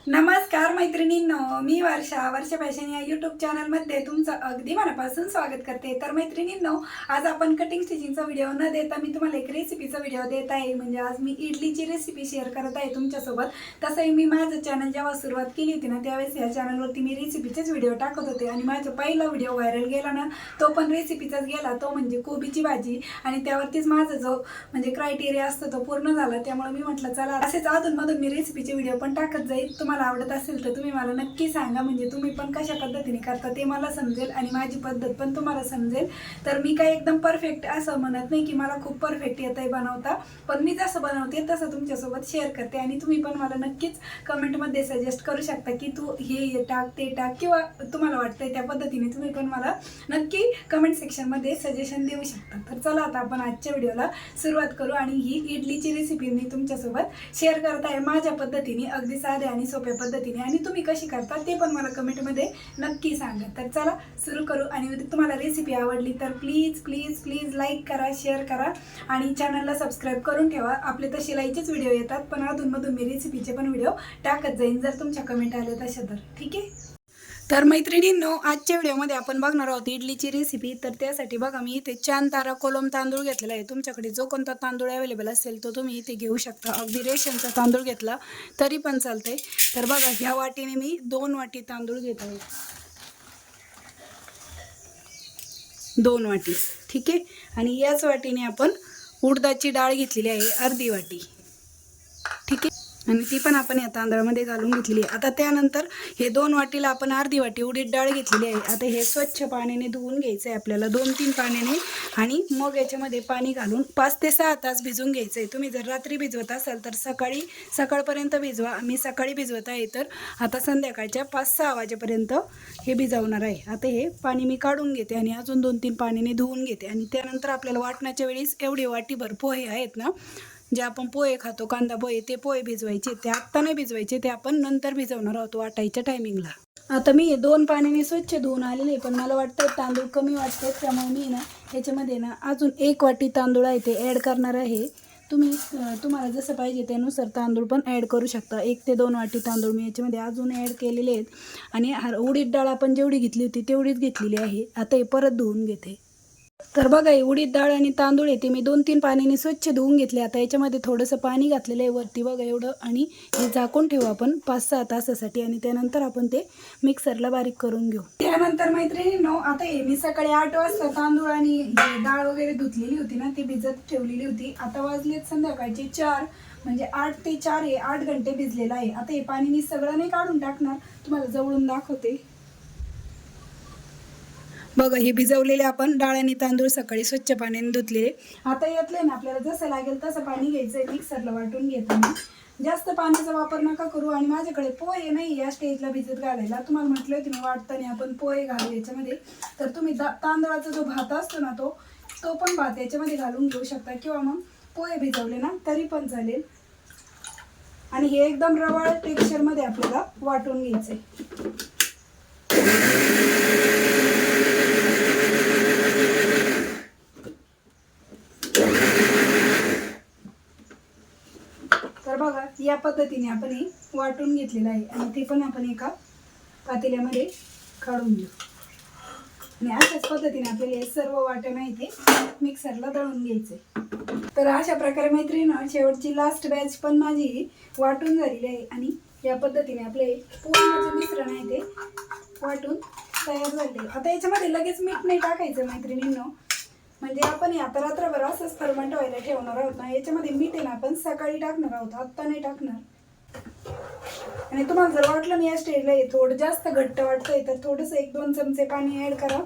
नमस्कार मैत्रिणींनो, मी वर्षा फॅशन या यूट्यूब चॅनलमध्ये तुमचं अगदी मनापासून स्वागत करते। तर मैत्रिणींनो, आज आपण कटिंग स्टिचिंगचा व्हिडिओ न देता मी तुम्हाला एक रेसिपीचा व्हिडिओ देत आहे। म्हणजे आज मी इडलीची रेसिपी शेअर करत आहे तुमच्यासोबत। तसंही मी माझं चॅनल जेव्हा सुरुवात केली होती ना, त्यावेळेस या चॅनलवरती मी रेसिपीचेच व्हिडिओ टाकत होते आणि माझा पहिला व्हिडिओ व्हायरल गेला ना, तो पण रेसिपीचाच गेला। तो म्हणजे कोबीची भाजी आणि त्यावरतीच माझा जो म्हणजे क्रायटेरिया असतो तो पूर्ण झाला। त्यामुळे मी म्हटलं चला असेच अधूनमधून मी रेसिपीचे व्हिडिओ पण टाकत जाईल। तुम्हाला आवडत असेल तर तुम्ही मला नक्की सांगा, म्हणजे तुम्ही पण कशा पद्धतीने करता ते मला समजेल आणि माझी पद्धत पण तुम्हाला समजेल। तर मी काय एकदम परफेक्ट असं म्हणत नाही की मला खूप परफेक्ट येतंय बनवता, पण मी जसं बनवते तसं तुमच्यासोबत शेअर करते आणि तुम्ही पण मला नक्कीच कमेंटमध्ये सजेस्ट करू शकता की तू हे टाक ते टाक, किंवा तुम्हाला वाटतंय त्या पद्धतीने तुम्ही पण मला नक्की कमेंट सेक्शनमध्ये सजेशन देऊ शकता। तर चला आता आपण आजच्या व्हिडिओला सुरुवात करू आणि ही इडलीची रेसिपी मी तुमच्यासोबत शेअर करत आहे माझ्या पद्धतीने, अगदी साध्या आणि सोप्या पद्धतीने। आणि तुम्ही कशी करता ते पण मला कमेंटमध्ये नक्की सांगा। तर चला सुरू करू। आणि तुम्हाला रेसिपी आवडली तर प्लीज प्लीज प्लीज लाईक करा, शेअर करा आणि चॅनलला सबस्क्राईब करून ठेवा। आपले तर शिलाईचेच व्हिडिओ येतात, पण अधूनमधून मी रेसिपीचे पण व्हिडिओ टाकत जाईन जर तुमच्या कमेंट आले तशा तर, ठीक आहे। तर मैत्रिणींनो, आजच्या व्हिडिओमध्ये आपण बघणार आहोत इडलीची रेसिपी। तर त्यासाठी बघा, मी इथे चांद तारा कोलम तांदूळ घेतलेला आहे। तुमच्याकडे जो कोणता तांदूळ अवेलेबल असेल तो तुम्ही इथे घेऊ शकता। अगदी रेशनचा तांदूळ घेतला तरी पण चालतंय। तर बघा, ह्या वाटीने मी 2 वाटी तांदूळ घेत आहे, 2 वाटी, ठीक आहे। आणि याच वाटीने आपण उडदाची डाळ घेतलेली आहे अर्धी वाटी, ठीक आहे। आणि ती पण आपण या तांदळामध्ये घालून घेतलेली आहे। आता त्यानंतर हे 2 वाटीला आपण अर्धी वाटी उडीद डाळ घेतलेली आहे। आता हे स्वच्छ पाण्याने धुवून घ्यायचं आहे आपल्याला 2-3 पाण्याने, आणि मग याच्यामध्ये पाणी घालून 5 ते 6 तास भिजवून घ्यायचं आहे। तुम्ही जर रात्री भिजवत असाल तर सकाळपर्यंत भिजवा। मी सकाळी भिजवत आहे, तर आता संध्याकाळच्या 5-6 वाजेपर्यंत हे भिजवणार आहे। आता हे पाणी मी काढून घेते आणि अजून 2-3 पाण्याने धुवून घेते। आणि त्यानंतर आपल्याला वाटण्याच्या वेळेस एवढी वाटीभर पोहे आहेत ना, जे आपण पोहे खातो, कांदा पोहे, ते पोहे भिजवायचे। ते आत्ता नाही भिजवायचे, ते आपण नंतर भिजवणार आहोत वाटायच्या टायमिंगला। आता मी 2 पाण्याने स्वच्छ धुवून आलेले, पण मला वाटतं तांदूळ कमी वाटतात, त्यामुळे मी ना ह्याच्यामध्ये ना अजून 1 वाटी तांदूळ आहे ते ॲड करणार आहे। तुम्हाला जसं पाहिजे त्यानुसार तांदूळ पण ॲड करू शकता। 1 ते 2 वाटी तांदूळ मी याच्यामध्ये अजून ॲड केलेले आहेत। आणि उडीद डाळ आपण जेवढी घेतली होती तेवढीच घेतलेली आहे। आता हे परत धुवून घेते। तर बघा, उडीद डाळ आणि तांदूळ येते मी 2-3 पाण्याने स्वच्छ धुवून घेतले। आता याच्यामध्ये थोडंसं पाणी घातलेलं आहे वरती बघा एवढं, आणि हे झाकून ठेवू आपण 5-6 तासासाठी। आणि त्यानंतर आपण ते मिक्सरला बारीक करून घेऊ। त्यानंतर मैत्रिणींनो, आता हे मी सकाळी 8 वाजता तांदूळ आणि डाळ वगैरे धुतलेली होती ना, ती भिजत ठेवलेली होती। आता वाजलेत संध्याकाळचे 4, म्हणजे 8 ते 4 हे 8 घंटे भिजलेलं आहे। आता हे पाणी मी सगळं नाही काढून टाकणार, तुम्हाला जवळून दाखवते। बघा, हे भिजवलेले आपण डाळ आणि तांदूळ सकाळी स्वच्छ पाण्याने धुतलेले। आता यातले ना आपल्याला जसं लागेल तसं पाणी घ्यायचं आहे, मिक्सरला वाटून घेताना। जास्त पाण्याचा वापर नका करू। आणि माझ्याकडे पोहे नाही या स्टेजला भिजत घालायला, तुम्हाला म्हटलं होतं मी वाटताना आपण पोहे घालू याच्यामध्ये। तर तुम्ही तांदळाचा जो भात असतो ना, तो पण भात याच्यामध्ये घालून घेऊ शकता, किंवा मग पोहे भिजवले ना तरी पण चालेल। आणि हे एकदम रवाळ टेक्स्चरमध्ये आपल्याला वाटून घ्यायचंय। तर बघा, या पद्धतीने आपण हे वाटून घेतलेलं आहे आणि ते पण आपण एका पातेल्यामध्ये काढून घेऊ। आणि अशाच पद्धतीने आपल्याला हे सर्व वाटण आहे ते मिक्सरला दळून घ्यायचंय। तर अशा प्रकारे मैत्रिणींनो, शेवटची लास्ट बॅच पण माझी वाटून झालेली आहे। आणि या पद्धतीने आपले पूर्ण जे मिश्रण आहे ते वाटून तयार झाले। आता याच्यामध्ये लगेच मीठ नाही टाकायचं मैत्रिणींनो, म्हणजे आपण हे आता रात्रभर असंच फर्मंट व्हायला ठेवणार आहोत ना। याच्यामध्ये मीठ आहे ना आपण सकाळी टाकणार आहोत, आत्ता नाही टाकणार। आणि तुम्हाला जर वाटलं ना या स्टेजला हे थोडं जास्त घट्ट वाटतंय तर थोडंसं 1-2 चमचे पाणी ॲड करा,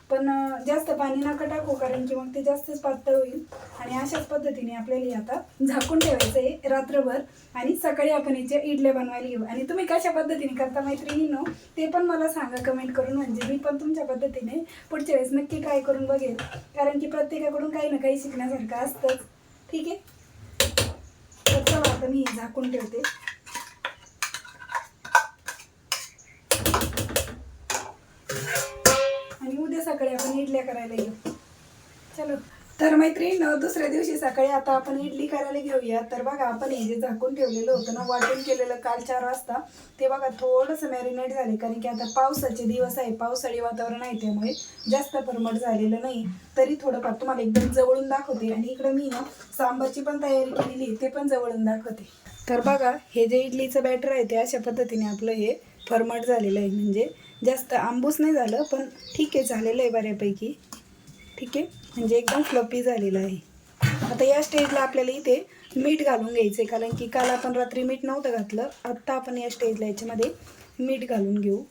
पण जास्त पाणी नका टाकू, कारण की मग ते जास्तच पातळ होईल। आणि अशाच पद्धतीने आपल्याला आता झाकून ठेवायचं आहे रात्रभर, आणि सकाळी आपण याच्या इडल्या बनवायला घेऊ। आणि तुम्ही कशा पद्धतीने करता मैत्रिणींनो ते पण मला सांगा कमेंट करून, म्हणजे मी पण तुमच्या पद्धतीने पुढच्या वेळेस नक्की ट्राय करून बघेल, कारण की प्रत्येकाकडून काही ना काही शिकण्यासारखं असतंच, ठीक आहे। तर चला आता मी झाकून ठेवते। आणि उद्या सकाळी आपण इडल्या करायला घेऊ। चलो, तर मैत्रीण दुसऱ्या दिवशी सकाळी आता आपण इडली करायला घेऊया. तर बघा आपण हे जे झाकून ठेवलेलं होतं ना वाटून केलेलं काल 4 वाजता, ते बघा थोडंसं मॅरिनेट झाले, कारण की आता पावसाचे दिवस आहे, पावसाळी वातावरण आहे, त्यामुळे जास्त परमट झालेलं नाही. तरी थोडंफार तुम्हाला एकदम जवळून दाखवते. आणि इकडे मी ना सांबारची पण तयारी केलेली आहे, ते पण जवळून दाखवते. तर बघा हे जे इडलीचं बॅटर आहे ते अशा पद्धतीने आपलं हे फरमट झालेलं आहे. म्हणजे जास्त आंबूस नाही झालं, पण ठीक आहे, झालेलं आहे बऱ्यापैकी. ठीक आहे, म्हणजे एकदम फ्लफी झालेलं आहे. आता या स्टेजला आपल्याला इथे मीठ घालून घ्यायचं आहे, कारण की काल आपण रात्री मीठ नव्हतं घातलं. आत्ता आपण या स्टेजला याच्यामध्ये मीठ घालून घेऊ.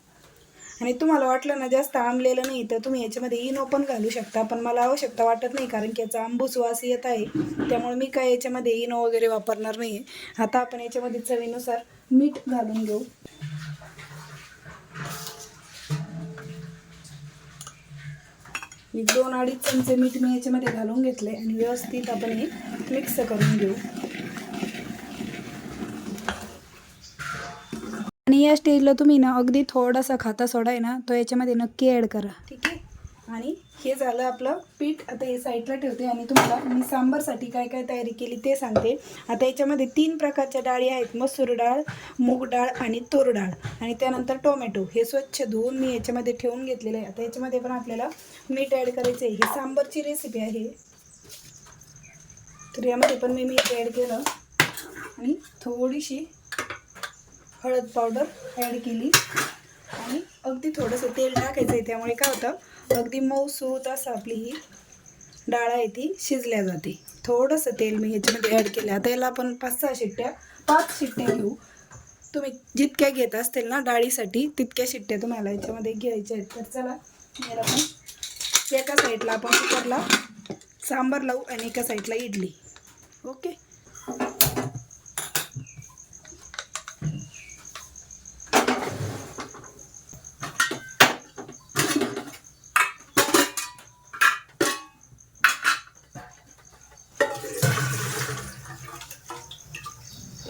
आणि तुम्हाला वाटलं ना जास्त आंबलेलं नाही तर तुम्ही याच्यामध्ये इनो पण घालू शकता, पण मला आवश्यकता वाटत नाही, कारण की याचा आंबूस वास येत आहे, त्यामुळे मी काय याच्यामध्ये इनो वगैरे वापरणार नाही आहे. आता आपण याच्यामध्ये चवीनुसार मीठ घालून घेऊ. मी 2-2.5 चमचे मीठ मी याच्यामध्ये घालून घेतले आणि व्यवस्थित आपण हे मिक्स करून घेऊ. आणि या स्टेजला तुम्ही ना अगदी थोडासा खाता सोडा आहे ना तो याच्यामध्ये नक्की ॲड करा. ठीक आहे, आणि हे झालं आपलं पीठ. आता हे साईडला ठेवते आणि तुम्हाला मी सांबारसाठी काय काय तयारी केली ते सांगते. आता याच्यामध्ये 3 प्रकारच्या डाळी आहेत, मसूर डाळ, मूग डाळ आणि तूर डाळ, आणि त्यानंतर टोमॅटो. हे स्वच्छ धुवून मी याच्यामध्ये ठेवून घेतलेलं आहे. आता याच्यामध्ये पण आपल्याला मीठ ॲड करायचं आहे. ही सांबारची रेसिपी आहे, तर यामध्ये पण मी मीठ ॲड केलं आणि थोडीशी हळद पावडर ॲड केली आणि अगदी थोडंसं तेल टाकायचं आहे. त्यामुळे काय होतं, अगदी मऊसूत असं आपली ही डाळ आहे ती शिजल्या जाते. थोडंसं तेल मी याच्यामध्ये ॲड केलं. आता याला आपण 5 शिट्ट्या घेऊ. तुम्ही जितक्या घेत असतील ना डाळीसाठी तितक्या शिट्ट्या तुम्हाला याच्यामध्ये घ्यायच्या आहेत. तर चला याला पण एका साईडला आपण कुकरला सांबार लावू आणि एका साईडला इडली. ओके,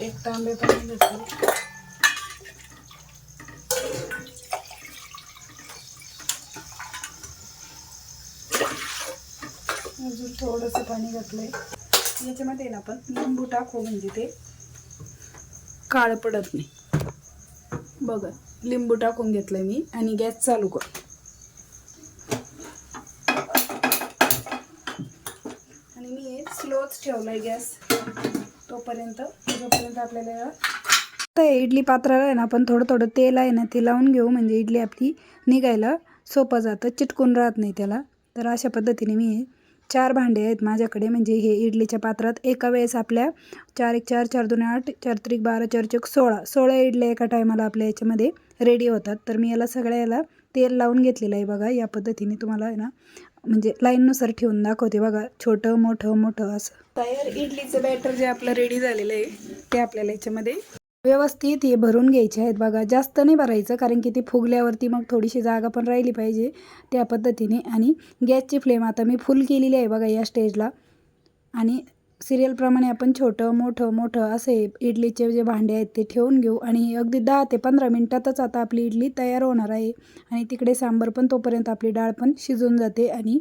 एक तांबे पाणी घेतले. अजून थोडंसं पाणी घातलंय. याच्यामध्ये ना आपण लिंबू टाकू, म्हणजे ते काळं पडत नाही. बघा लिंबू टाकून घेतलंय मी आणि गॅस चालू कर. आणि मी हे स्लोच ठेवलाय गॅस तोपर्यंत, जोपर्यंत आपल्याला आता इडली पात्राला आहे ना आपण थोडं थोडं तेल आहे ना ते लावून घेऊ, म्हणजे इडली आपली निघायला सोपं जातं, चिटकून राहत नाही त्याला. तर अशा पद्धतीने मी 4 भांडे आहेत माझ्याकडे, म्हणजे हे इडलीच्या पात्रात एका वेळेस आपल्या 4 1 4 4 2 8 4 3 12 4 1 16 इडल्या एका टायमाला आपल्या याच्यामध्ये रेडी होतात. तर मी याला सगळ्याला तेल लावून घेतलेलं आहे. बघा या पद्धतीने तुम्हाला आहे ना म्हणजे लाईननुसार ठेवून दाखवते. बघा छोटं मोठं मोठं असं. तयार इडलीचं बॅटर जे आपलं रेडी झालेलं आहे ते आपल्याला याच्यामध्ये व्यवस्थित हे भरून घ्यायचे आहेत. बघा जास्त नाही भरायचं, कारण की ती फुगल्यावरती मग थोडीशी जागा पण राहिली पाहिजे त्या पद्धतीने. आणि गॅसची फ्लेम आता मी फुल केलेली आहे बघा या स्टेजला. आणि सिरियलप्रमाणे आपण छोटं मोठं मोठं असे इडलीचे जे भांडे आहेत ते ठेवून घेऊ. आणि अगदी 10 ते 15 मिनटातच आता आपली इडली तयार होणार आहे. आणि तिकडे सांबार पण तोपर्यंत आपली डाळ पण शिजून जाते आणि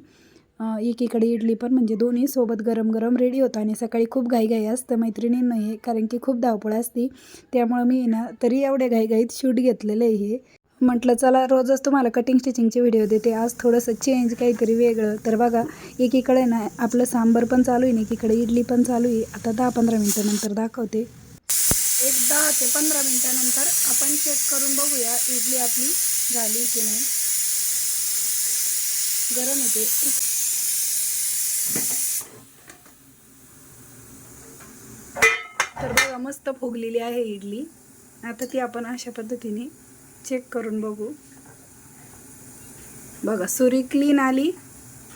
एकीकडे इडली पण, म्हणजे दोन्ही सोबत गरम गरम रेडी होतं. आणि सकाळी खूप घाईघाई असतं मैत्रिणींना हे, कारण की खूप धावपळ असते. त्यामुळं मी ना तरी एवढ्या घाईघाईत शूट घेतलेलं आहे हे. म्हटलं चला रोजच तुम्हाला कटिंग स्टिचिंगचे व्हिडिओ देते, आज थोडंसं चेंज काहीतरी वेगळं. तर बघा एकीकडे ना आपलं सांबार पण चालू आहे, एकीकडे इडली पण चालू आहे. आता 10-15 मिनटानंतर दाखवते. एक 10 ते 15 मिनटानंतर आपण चेक करून बघूया इडली आपली झाली की नाही. गरम होते. तर बघा मस्त फुगलेली आहे इडली. आता ती आपण अशा पद्धतीने चेक करून बघू. बघा सुरी क्लीन आली,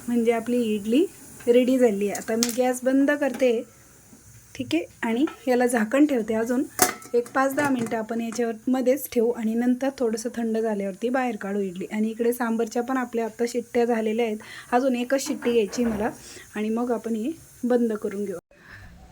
म्हणजे आपली इडली रेडी झाली आहे. आता मी गॅस बंद करते. ठीक आहे, आणि याला झाकण ठेवते. अजून एक 5-10 मिनटं आपण याच्यावर मध्येच ठेवू आणि नंतर थोडंसं थंड झाल्यावरती बाहेर काढू इडली. आणि इकडे सांबारच्या पण आपल्या आत्ता शिट्ट्या झालेल्या आहेत. अजून एकच शिट्टी घ्यायची मला आणि मग आपण हे बंद करून घेऊ.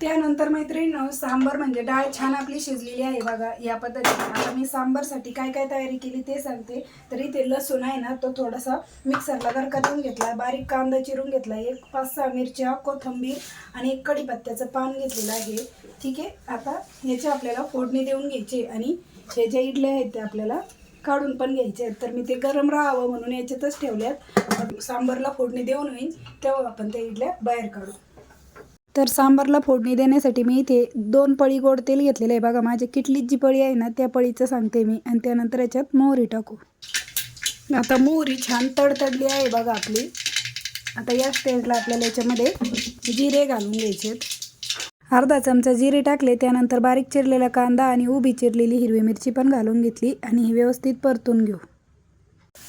त्यानंतर मैत्रिणींनो सांबर म्हणजे डाळ छान आपली शिजलेली आहे बघा या पद्धतीने. आता मी सांबारसाठी काय काय तयारी केली ते सांगते. तर इथे लसूण आहे ना तो थोडासा मिक्सरला दरकतून घेतला, बारीक कांदा चिरून घेतला, एक 5-6 मिरच्या, कोथिंबीर आणि एक कढीपत्त्याचं पान घेतलेलं आहे. ठीक आहे. आता याची आपल्याला फोडणी देऊन घ्यायची आणि हे ज्या इडल्या आहेत ते आपल्याला काढून पण घ्यायचे आहेत. तर मी ते गरम राहावं म्हणून याच्यातच ठेवल्यात. सांबारला फोडणी देऊन होईल तेव्हा आपण त्या इडल्या बाहेर काढू. तर सांबारला फोडणी देण्यासाठी मी इथे 2 पळी गोड तेल घेतलेलं आहे बघा. माझी किटलीत जी पळी आहे ना त्या पळीचं सांगते मी. आणि त्यानंतर याच्यात मोहरी टाकू. आता मोहरी छान तडतडली आहे बघा आपली. आता या स्टेजला आपल्याला याच्यामध्ये जिरे घालून घ्यायचे आहेत. अर्धा चमचा जिरे टाकले. त्यानंतर बारीक चिरलेला कांदा आणि उभी चिरलेली हिरवी मिरची पण घालून घेतली आणि ही व्यवस्थित परतून घेऊ.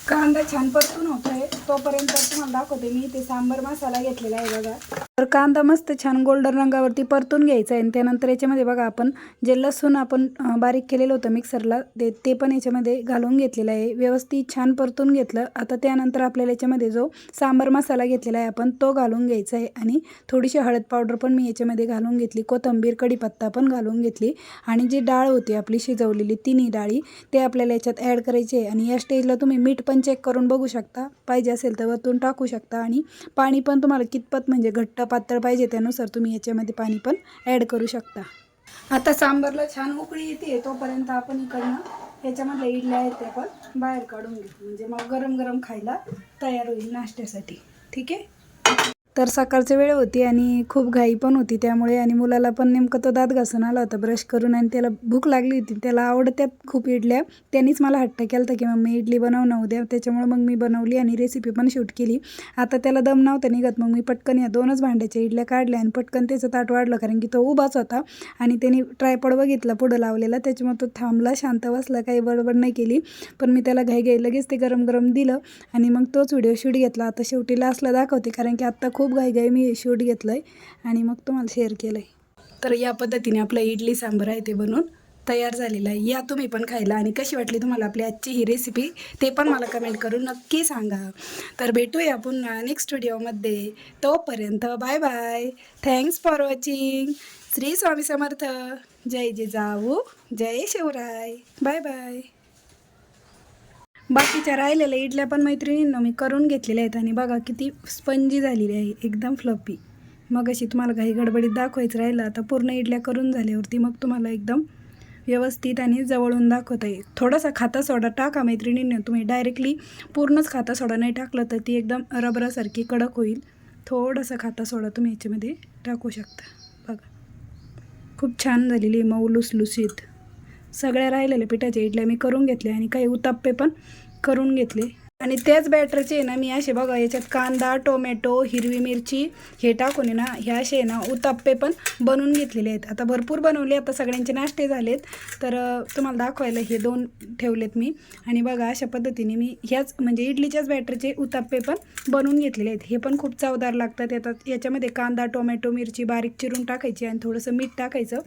कांदा छान परतून होत आहे तोपर्यंत तुम्हाला दाखवते मी ते सांबर मसाला घेतलेला आहे बघा. तर कांदा मस्त छान गोल्डन रंगावरती परतून घ्यायचा आहे. आणि त्यानंतर याच्यामध्ये बघा आपण जे लसूण आपण बारीक केलेलं होतं मिक्सरला ते पण याच्यामध्ये घालून घेतलेलं आहे. व्यवस्थित छान परतून घेतलं. आता त्यानंतर आपल्याला याच्यामध्ये जो सांबर मसाला घेतलेला आहे आपण तो घालून घ्यायचा आहे. आणि थोडीशी हळद पावडर पण मी याच्यामध्ये घालून घेतली, कोथिंबीर कढीपत्ता पण घालून घेतली. आणि जी डाळ होती आपली शिजवलेली तिन्ही डाळी ते आपल्याला याच्यात ॲड करायचे आहे. आणि या स्टेजला तुम्ही मीठ पण चेक करून बघू शकता, पाहिजे असेल तर वरतून टाकू शकता. आणि पाणी पण तुम्हाला कितपत म्हणजे घट्ट पातळ पाहिजे त्यानुसार तुम्ही याच्यामध्ये पाणी पण ॲड करू शकता. आता सांबारला छान उकळी येते तोपर्यंत आपण इकडनं याच्यामध्ये इडल्या आहेत त्या पण बाहेर काढून घेऊ. म्हणजे मग गरम गरम खायला तयार होईल नाश्त्यासाठी. ठीक आहे. तर सकाळची वेळ होती आणि खूप घाई पण होती त्यामुळे. आणि मुलाला पण नेमकं तो दात घासून आला होता ब्रश करून आणि त्याला भूक लागली होती. त्याला आवडत्यात खूप इडल्या. त्यांनीच मला हट्ट केला होता की मम्मी इडली बनव ना उद्या. त्याच्यामुळे मग मी बनवली आणि रेसिपी पण शूट केली. आता त्याला दम नव्हता निघत मग मी पटकन या 2च भांड्याच्या इडल्या काढल्या आणि पटकन त्याचं ताट वाढलं कारण की तो उभाच होता. आणि त्यांनी ट्रायपॉड बघितला पुढं लावलेला त्याच्यामुळे तो थांबला, शांत बसला, काही बडबड नाही केली. पण मी त्याला घाई लगेच ते गरम गरम दिलं आणि मग तोच व्हिडिओ शूट घेतला. आता शेवटी लास्टला दाखवते कारण की आत्ता खूप घाई मी शूट घेतलं आहे आणि मग तुम्हाला शेअर केलं आहे. तर या पद्धतीने आपलं इडली सांबार आहे ते बनवून तयार झालेलं आहे. या तुम्ही पण खायला. आणि कशी वाटली तुम्हाला आपली आजची ही रेसिपी ते पण मला कमेंट करून नक्की सांगा. तर भेटूया पुन्हा नेक्स्ट व्हिडिओमध्ये. तोपर्यंत bye bye. Thanks for watching. Shri Swami Samarth. जय जिजाऊ, जय शिवराय. Bye bye. बाकीच्या राहिलेल्या इडल्या पण मैत्रिणींना मी करून घेतलेल्या आहेत आणि बघा किती स्पंजी झालेली आहे, एकदम फ्लफी. मग अशी तुम्हाला काही गडबडीत दाखवायचं राहिलं. आता पूर्ण इडल्या करून झाल्यावरती मग तुम्हाला एकदम व्यवस्थित आणि जवळून दाखवता येईल. थोडासा खाता सोडा टाका मैत्रिणींना. तुम्ही डायरेक्टली पूर्णच खाता सोडा नाही टाकलं तर ती एकदम रबरासारखी कडक होईल. थोडासा खाता सोडा तुम्ही याच्यामध्ये टाकू शकता. बघा खूप छान झालेली मऊ लुसलुसीत. सगळ्या राहिलेल्या पिठाच्या इडल्या मी करून घेतल्या आणि काही उत्तप्पे पण करून घेतले. आणि त्याच बॅटरचे ना मी असे बघा याच्यात कांदा, टोमॅटो, हिरवी मिरची हे टाकून ना हे असे ना उत्तप्पे पण बनवून घेतलेले आहेत. आता भरपूर बनवले. आता सगळ्यांचे नाश्ते झालेत तर तुम्हाला दाखवायला हे 2 ठेवलेत मी. आणि बघा अशा पद्धतीने मी ह्याच म्हणजे इडलीच्याच बॅटरचे उत्तप्पे पण बनवून घेतलेले आहेत. हे पण खूप चवदार लागतात. याच्यामध्ये कांदा, टोमॅटो, मिरची बारीक चिरून टाकायची आणि थोडंसं मीठ टाकायचं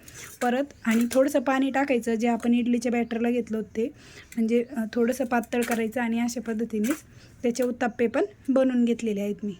परत आणि थोडंसं पाणी टाकायचं जे आपण इडलीच्या बॅटरला घेतलं होतं ते. म्हणजे थोडंसं पातळ करायचं आणि अशा पद्धतीनेच त्याचे उत्तप्पे पण बनवून घेतलेले आहेत मी.